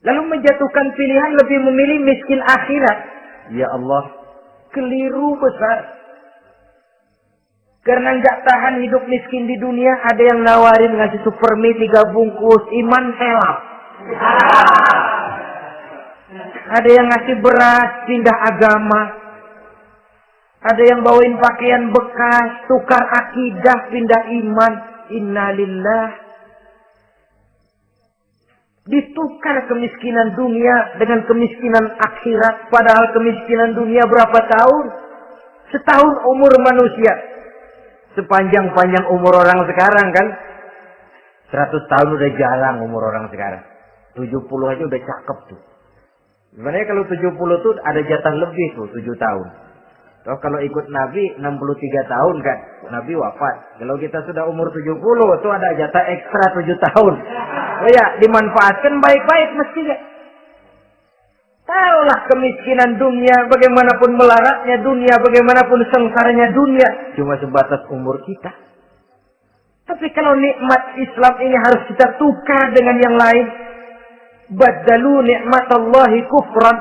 lalu menjatuhkan pilihan lebih memilih miskin akhirat. Ya Allah, keliru besar. Karena nggak tahan hidup miskin di dunia, ada yang nawarin ngasih supermi 3 bungkus, iman helap. Ada yang ngasih beras, pindah agama. Ada yang bawain pakaian bekas, tukar akidah, pindah iman. Innalillah. Ditukar kemiskinan dunia dengan kemiskinan akhirat. Padahal kemiskinan dunia berapa tahun? Setahun umur manusia. Sepanjang-panjang umur orang sekarang kan. 100 tahun udah jarang umur orang sekarang. 70 aja udah cakep tuh. Sebenarnya kalau 70 tuh ada jatah lebih tuh, 7 tahun. Toh kalau ikut Nabi 63 tahun kan, Nabi wafat. Kalau kita sudah umur 70 tuh ada jatah ekstra 7 tahun. Oh ya, dimanfaatkan baik-baik mestinya. Taruhlah kemiskinan dunia, bagaimanapun melaratnya dunia, bagaimanapun sengsaranya dunia, cuma sebatas umur kita. Tapi kalau nikmat Islam ini harus kita tukar dengan yang lain. Baddalu ni'matallahi kufran,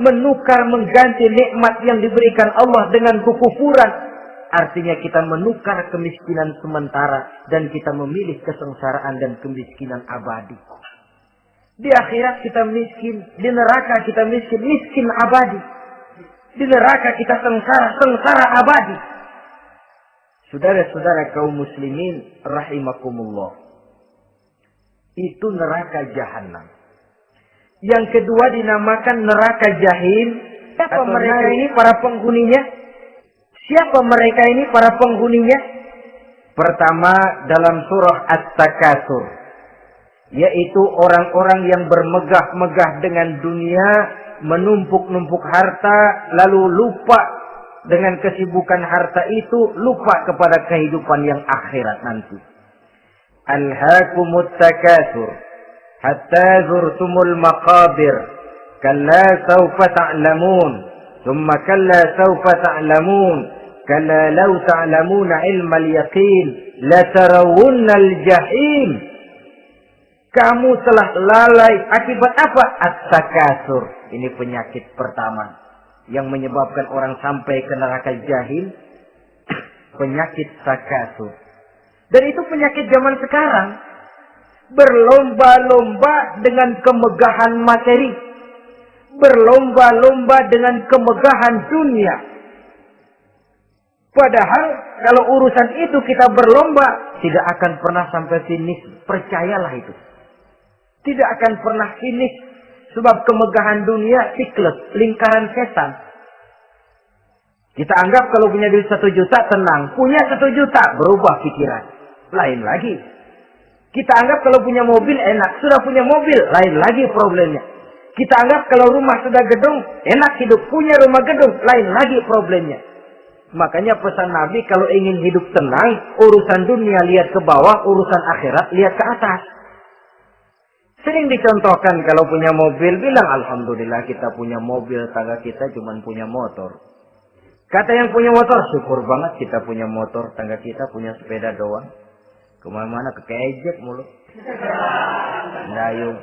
menukar, mengganti nikmat yang diberikan Allah dengan kekufuran. Artinya kita menukar kemiskinan sementara dan kita memilih kesengsaraan dan kemiskinan abadi. Di akhirat kita miskin, di neraka kita miskin, miskin abadi. Di neraka kita sengsara, sengsara abadi. Saudara-saudara kaum muslimin rahimakumullah. Itu neraka jahanam. Yang kedua dinamakan neraka jahim. Siapa mereka ini para penghuninya? Siapa mereka ini para penghuninya? Pertama dalam surah At-Takatsur, yaitu orang-orang yang bermegah-megah dengan dunia, menumpuk-numpuk harta, lalu lupa dengan kesibukan harta itu, lupa kepada kehidupan yang akhirat nanti. Alhaakumut takatsur hatta zurtumul maqabir kalla sawfa ta'lamun thumma kalla sawfa ta'lamun kalla law ta'lamuna ilmal yaqin la tarawunnal jahim. Kamu telah lalai akibat apa? At-takatsur. Ini penyakit pertama yang menyebabkan orang sampai ke neraka jahim. Penyakit takatsur. Dan itu penyakit zaman sekarang. Berlomba-lomba dengan kemegahan materi. Berlomba-lomba dengan kemegahan dunia. Padahal kalau urusan itu kita berlomba, tidak akan pernah sampai finish. Percayalah itu. Tidak akan pernah finish. Sebab kemegahan dunia siklus, lingkaran setan. Kita anggap kalau punya duit 1 juta tenang. Punya 1 juta berubah pikiran. Lain lagi. Kita anggap kalau punya mobil enak. Sudah punya mobil, lain lagi problemnya. Kita anggap kalau rumah sudah gedung, enak hidup. Punya rumah gedung, lain lagi problemnya. Makanya pesan Nabi kalau ingin hidup tenang, urusan dunia lihat ke bawah, urusan akhirat lihat ke atas. Sering dicontohkan kalau punya mobil, bilang alhamdulillah kita punya mobil, tangga kita cuma punya motor. Kata yang punya motor, syukur banget kita punya motor, tangga kita punya sepeda doang. Kemana-mana kekejek mulu. Dayung.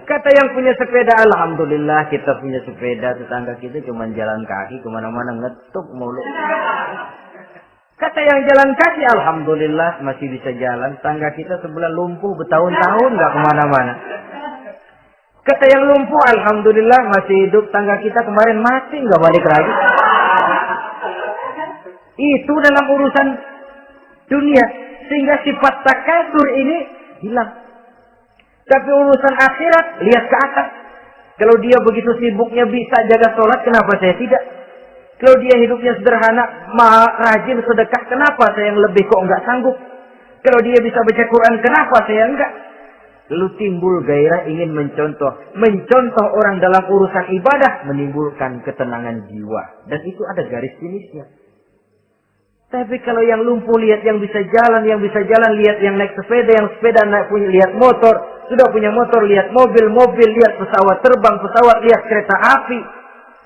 Kata yang punya sepeda, alhamdulillah kita punya sepeda, tetangga kita cuma jalan kaki, kemana-mana ngetuk mulu. Kata yang jalan kaki, alhamdulillah masih bisa jalan, tangga kita sebelah lumpuh bertahun-tahun nggak kemana-mana. Kata yang lumpuh, alhamdulillah masih hidup, tangga kita kemarin mati nggak balik lagi. Itu dalam urusan dunia. Sehingga sifat takasur ini hilang. Tapi urusan akhirat, lihat ke atas. Kalau dia begitu sibuknya bisa jaga sholat, kenapa saya tidak? Kalau dia hidupnya sederhana, rajin sedekah, kenapa saya yang lebih kok enggak sanggup? Kalau dia bisa baca Quran, kenapa saya enggak? Lalu timbul gairah ingin mencontoh. Mencontoh orang dalam urusan ibadah menimbulkan ketenangan jiwa. Dan itu ada garis finishnya. Tapi kalau yang lumpuh lihat yang bisa jalan, lihat yang naik sepeda, yang sepeda naik punya lihat motor, sudah punya motor lihat mobil, lihat pesawat terbang, lihat kereta api.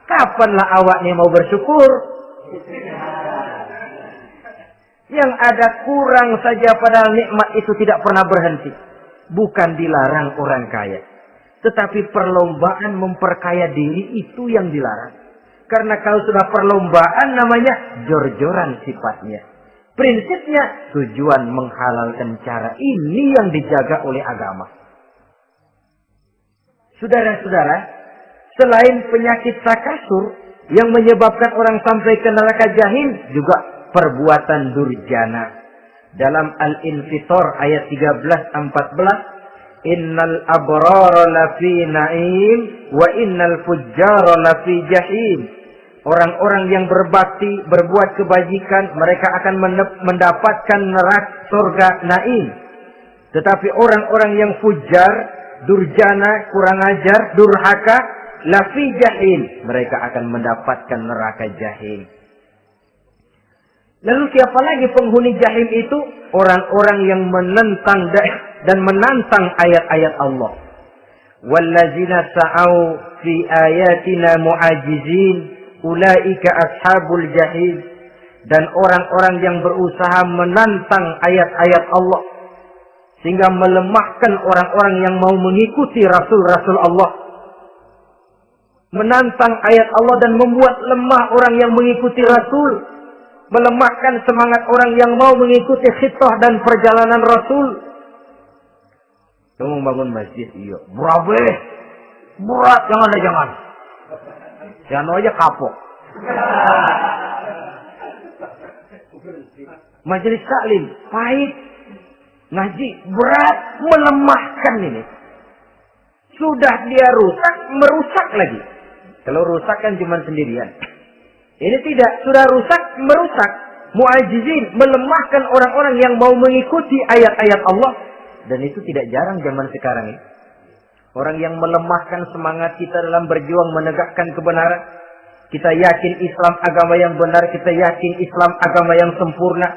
Kapanlah awaknya mau bersyukur? Yang ada kurang saja padahal nikmat itu tidak pernah berhenti. Bukan dilarang orang kaya. Tetapi perlombaan memperkaya diri itu yang dilarang. Karena kalau sudah perlombaan namanya jor-joran sifatnya. Prinsipnya tujuan menghalalkan cara ini yang dijaga oleh agama. Saudara-saudara, selain penyakit takasur yang menyebabkan orang sampai ke neraka jahim, juga perbuatan durjana. Dalam Al-Infitor ayat 13-14, innal abrara lafi na'im wa innal fujjara lafi jahim. Orang-orang yang berbakti, berbuat kebajikan, mereka akan mendapatkan neraka surga naim. Tetapi orang-orang yang fujar, durjana, kurang ajar, durhaka, lafi jahim, mereka akan mendapatkan neraka jahim. Lalu siapa lagi penghuni jahim itu? Orang-orang yang menentang dan menantang ayat-ayat Allah. Wallazina sa'au fi ayatina mu'ajizin ulaika ashabul jahim. Dan orang-orang yang berusaha menantang ayat-ayat Allah sehingga melemahkan orang-orang yang mau mengikuti rasul-rasul Allah. Menantang ayat Allah dan membuat lemah orang yang mengikuti rasul. Melemahkan semangat orang yang mau mengikuti khitah dan perjalanan Rasul. Kamu bangun masjid, iya. Berat, jangan. Jangan aja kapok. Majelis taklim, pahit. Ngaji, berat, melemahkan ini. Sudah dia rusak, merusak lagi. Kalau rusak kan cuma sendirian. Ini tidak, sudah rusak, merusak. Mu'ajizin, melemahkan orang-orang yang mau mengikuti ayat-ayat Allah. Dan itu tidak jarang zaman sekarang ini. Orang yang melemahkan semangat kita dalam berjuang menegakkan kebenaran. Kita yakin Islam agama yang benar, kita yakin Islam agama yang sempurna.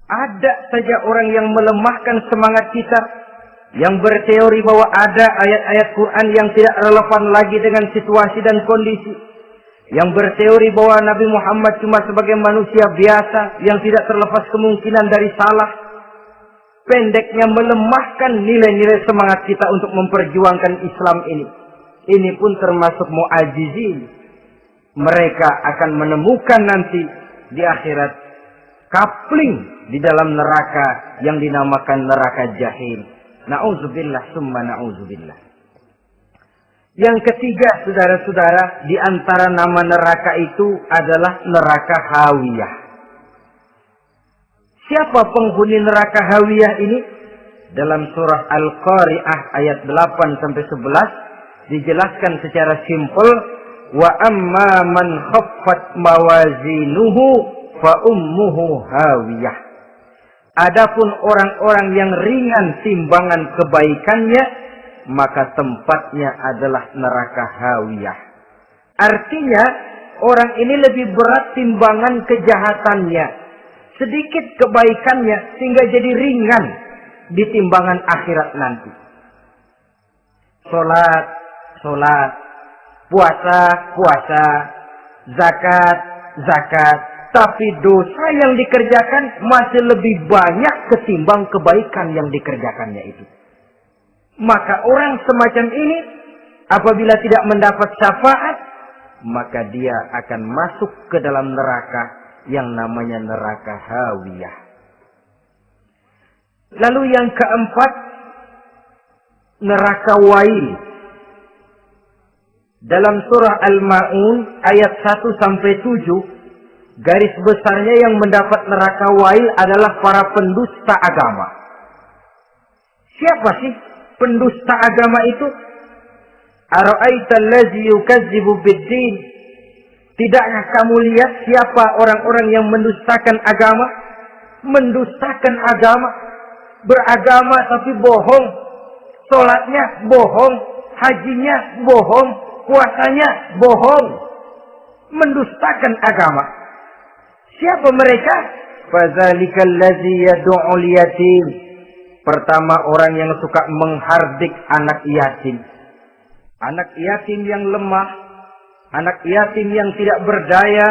Ada saja orang yang melemahkan semangat kita. Yang berteori bahwa ada ayat-ayat Quran yang tidak relevan lagi dengan situasi dan kondisi. Yang berteori bahwa Nabi Muhammad cuma sebagai manusia biasa yang tidak terlepas kemungkinan dari salah. Pendeknya melemahkan nilai-nilai semangat kita untuk memperjuangkan Islam ini. Ini pun termasuk mu'ajizin. Mereka akan menemukan nanti di akhirat kapling di dalam neraka yang dinamakan neraka jahim. Na'udzubillah summa na'udzubillah. Yang ketiga, saudara-saudara, di antara nama neraka itu adalah neraka hawiyah. Siapa penghuni neraka hawiyah ini? Dalam surah Al-Qari'ah ayat 8-11 dijelaskan secara simpel, wa amma man khaffat mawazinuhu fa ummuhu hawiyah. Adapun orang-orang yang ringan timbangan kebaikannya, maka tempatnya adalah neraka hawiyah. Artinya, orang ini lebih berat timbangan kejahatannya. Sedikit kebaikannya sehingga jadi ringan di timbangan akhirat nanti. Sholat, puasa, zakat. Tapi dosa yang dikerjakan masih lebih banyak ketimbang kebaikan yang dikerjakannya itu. Maka orang semacam ini apabila tidak mendapat syafaat, maka dia akan masuk ke dalam neraka yang namanya neraka hawiyah. Lalu yang keempat, neraka wail. Dalam surah Al-Ma'un ayat 1-7 garis besarnya yang mendapat neraka wail adalah para pendusta agama. Siapa sih pendusta agama itu? Ara'aita allazi yukazzibu bid-din? Tidakkah kamu lihat siapa orang-orang yang mendustakan agama? Mendustakan agama, beragama tapi bohong, sholatnya bohong, hajinya bohong, puasanya bohong, mendustakan agama. Siapa mereka? Fadzalikal ladzi yad'ul yatim. Pertama, orang yang suka menghardik anak yatim. Anak yatim yang lemah, anak yatim yang tidak berdaya,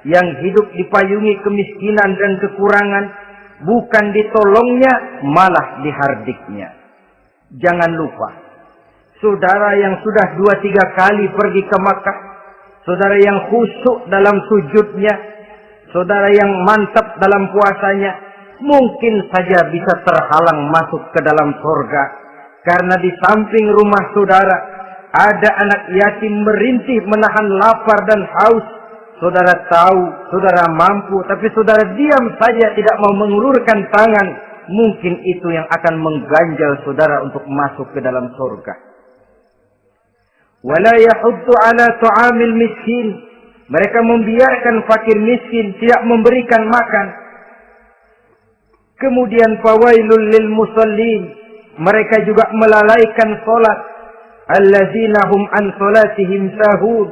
yang hidup dipayungi kemiskinan dan kekurangan, bukan ditolongnya, malah dihardiknya. Jangan lupa, saudara yang sudah 2-3 kali pergi ke Makkah, saudara yang khusyuk dalam sujudnya, saudara yang mantap dalam puasanya, mungkin saja bisa terhalang masuk ke dalam surga. Karena di samping rumah saudara ada anak yatim merintih menahan lapar dan haus. Saudara tahu, saudara mampu, tapi saudara diam saja tidak mau mengulurkan tangan. Mungkin itu yang akan mengganjal saudara untuk masuk ke dalam surga. Wala yahuddu ala ta'amil miskin. Mereka membiarkan fakir miskin, tidak memberikan makan. Kemudian fawailul lil musallin. Mereka juga melalaikan salat. Allazina hum an salatihim sahun.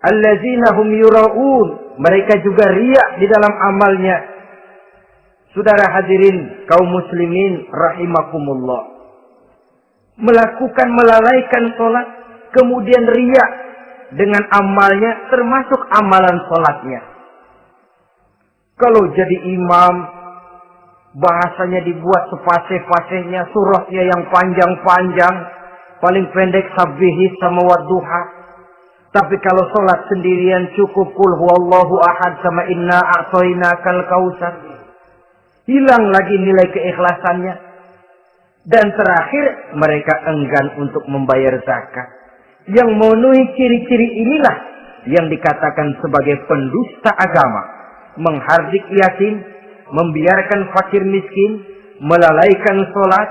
Allazina hum yura'un. Mereka juga riak di dalam amalnya. Saudara hadirin kaum muslimin rahimakumullah. Melalaikan salat, kemudian riak dengan amalnya, termasuk amalan salatnya. Kalau jadi imam, bahasanya dibuat sepasih-pasihnya, surahnya yang panjang-panjang, paling pendek sabbihi sama wadduha. Tapi kalau sholat sendirian cukup qul huwallahu ahad sama inna a'tainakal kautsar. Hilang lagi nilai keikhlasannya. Dan terakhir, mereka enggan untuk membayar zakat. Yang memenuhi ciri-ciri inilah yang dikatakan sebagai pendusta agama. Menghardik yatim, membiarkan fakir miskin, melalaikan sholat,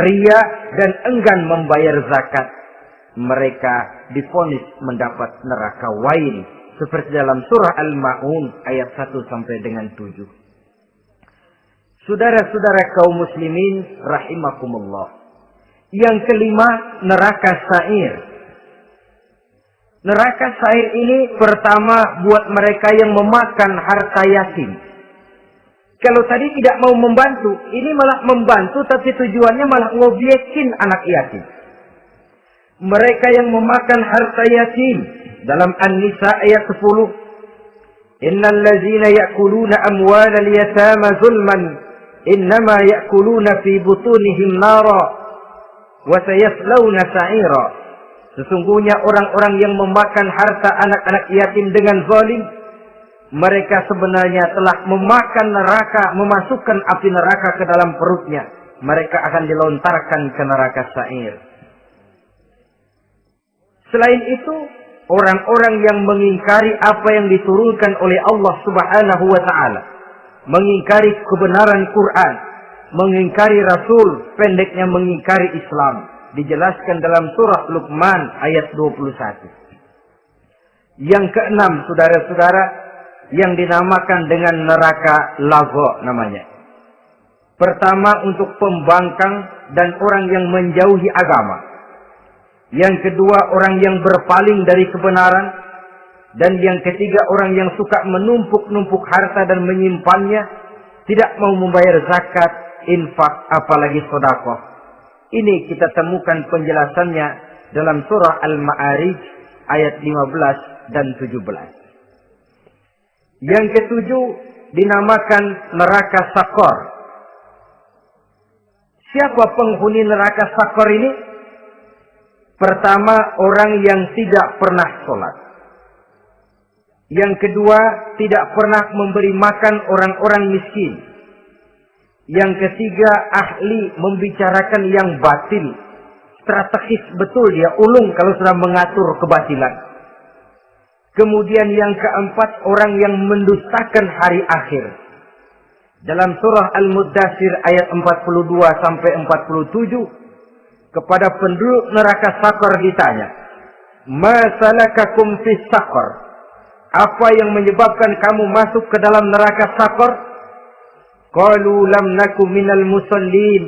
riya, dan enggan membayar zakat. Mereka divonis mendapat neraka wail seperti dalam surah Al-Ma'un ayat 1 sampai dengan 7. Saudara-saudara kaum muslimin rahimakumullah. Yang kelima, neraka sa'ir. Neraka sa'ir ini pertama buat mereka yang memakan harta yatim. Kalau tadi tidak mau membantu, ini malah membantu tapi tujuannya malah ngobyekin anak yatim. Mereka yang memakan harta yatim dalam An-Nisa ayat 10. Innal ladzina ya'kuluna amwalal yatama zulman innama ya'kuluna fi butunihim nara wa sayaslawna sa'ira. Sesungguhnya orang-orang yang memakan harta anak-anak yatim dengan zalim, mereka sebenarnya telah memakan neraka, memasukkan api neraka ke dalam perutnya. Mereka akan dilontarkan ke neraka sa'ir. Selain itu, orang-orang yang mengingkari apa yang diturunkan oleh Allah Subhanahu wa Ta'ala, mengingkari kebenaran Quran, mengingkari Rasul, pendeknya mengingkari Islam, dijelaskan dalam surah Luqman ayat 21. Yang keenam, saudara-saudara, yang dinamakan dengan neraka lago namanya. Pertama, untuk pembangkang dan orang yang menjauhi agama. Yang kedua, orang yang berpaling dari kebenaran. Dan yang ketiga, orang yang suka menumpuk-numpuk harta dan menyimpannya. Tidak mau membayar zakat, infak, apalagi sedekah. Ini kita temukan penjelasannya dalam surah Al-Ma'arij ayat 15 dan 17. Yang ketujuh, dinamakan neraka Sakor. Siapa penghuni neraka Sakor ini? Pertama, orang yang tidak pernah sholat. Yang kedua, tidak pernah memberi makan orang-orang miskin. Yang ketiga, ahli membicarakan yang batil. Strategis betul dia, ulung kalau sudah mengatur kebatilan. Kemudian yang keempat, orang yang mendustakan hari akhir. Dalam surah Al-Muddatsir ayat 42 sampai 47, kepada penduduk neraka Sakor ditanya, "Ma salakakum fis Sakor?" Apa yang menyebabkan kamu masuk ke dalam neraka Sakor? Qalu lam naku minal musallin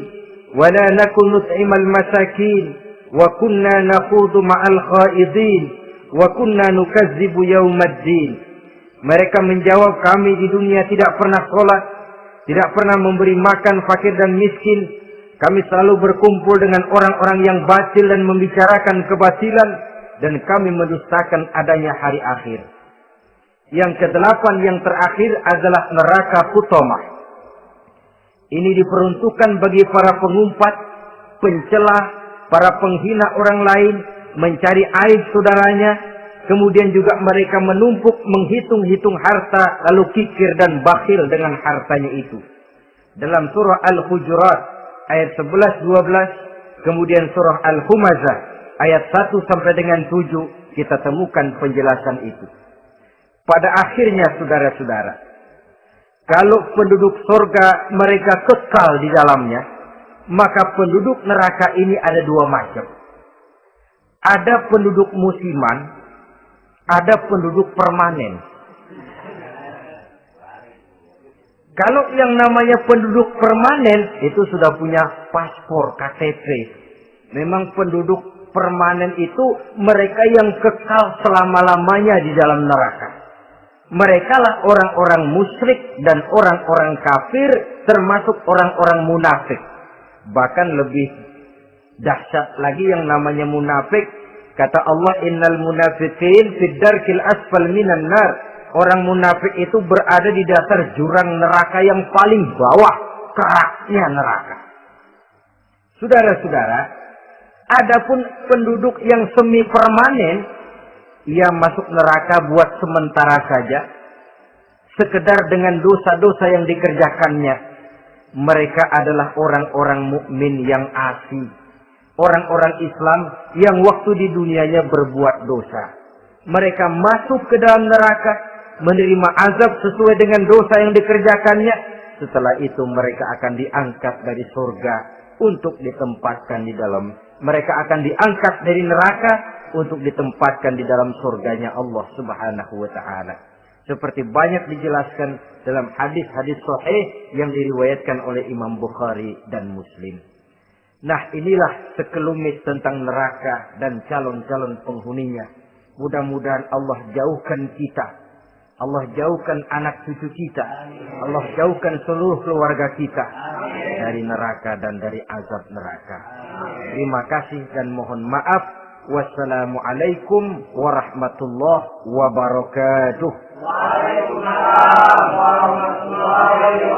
wa la naku nut'imal masakin wa kunna nakhudu ma'al khaidin wa kunna nukazzibu yaumaddin. Mereka menjawab, kami di dunia tidak pernah sholat, tidak pernah memberi makan fakir dan miskin. Kami selalu berkumpul dengan orang-orang yang batil dan membicarakan kebatilan, dan kami mendustakan adanya hari akhir. Yang kedelapan, yang terakhir adalah neraka Hutamah. Ini diperuntukkan bagi para pengumpat, pencela, para penghina orang lain, mencari aib saudaranya, kemudian juga mereka menumpuk, menghitung-hitung harta, lalu kikir dan bakhil dengan hartanya itu. Dalam surah Al-Hujurat ayat 11-12, kemudian surah Al-Humazah ayat 1 sampai dengan 7, kita temukan penjelasan itu. Pada akhirnya, saudara-saudara, kalau penduduk surga mereka kekal di dalamnya, maka penduduk neraka ini ada dua macam. Ada penduduk musiman, ada penduduk permanen. Kalau yang namanya penduduk permanen, itu sudah punya paspor, KTP. Memang penduduk permanen itu mereka yang kekal selama-lamanya di dalam neraka. Mereka lah orang-orang musyrik dan orang-orang kafir, termasuk orang-orang munafik. Bahkan lebih dahsyat lagi yang namanya munafik. Kata Allah, innal munafiqin fid darkil asfal minan nar. Orang munafik itu berada di dasar jurang neraka yang paling bawah, keraknya neraka. Saudara-saudara, adapun penduduk yang semi permanen, ia masuk neraka buat sementara saja, sekedar dengan dosa-dosa yang dikerjakannya. Mereka adalah orang-orang mukmin yang asli, orang-orang Islam yang waktu di dunianya berbuat dosa. Mereka masuk ke dalam neraka, menerima azab sesuai dengan dosa yang dikerjakannya. Setelah itu mereka akan diangkat dari surga untuk ditempatkan di dalam. Mereka akan diangkat dari neraka untuk ditempatkan di dalam surganya Allah Subhanahu wa ta'ala. Seperti banyak dijelaskan dalam hadis-hadis sahih yang diriwayatkan oleh Imam Bukhari dan Muslim. Nah, inilah sekelumit tentang neraka dan calon-calon penghuninya. Mudah-mudahan Allah jauhkan kita. Allah jauhkan anak cucu kita. Allah jauhkan seluruh keluarga kita dari neraka dan dari azab neraka. Terima kasih dan mohon maaf. Wassalamualaikum warahmatullahi wabarakatuh. Waalaikumsalam warahmatullahi wabarakatuh.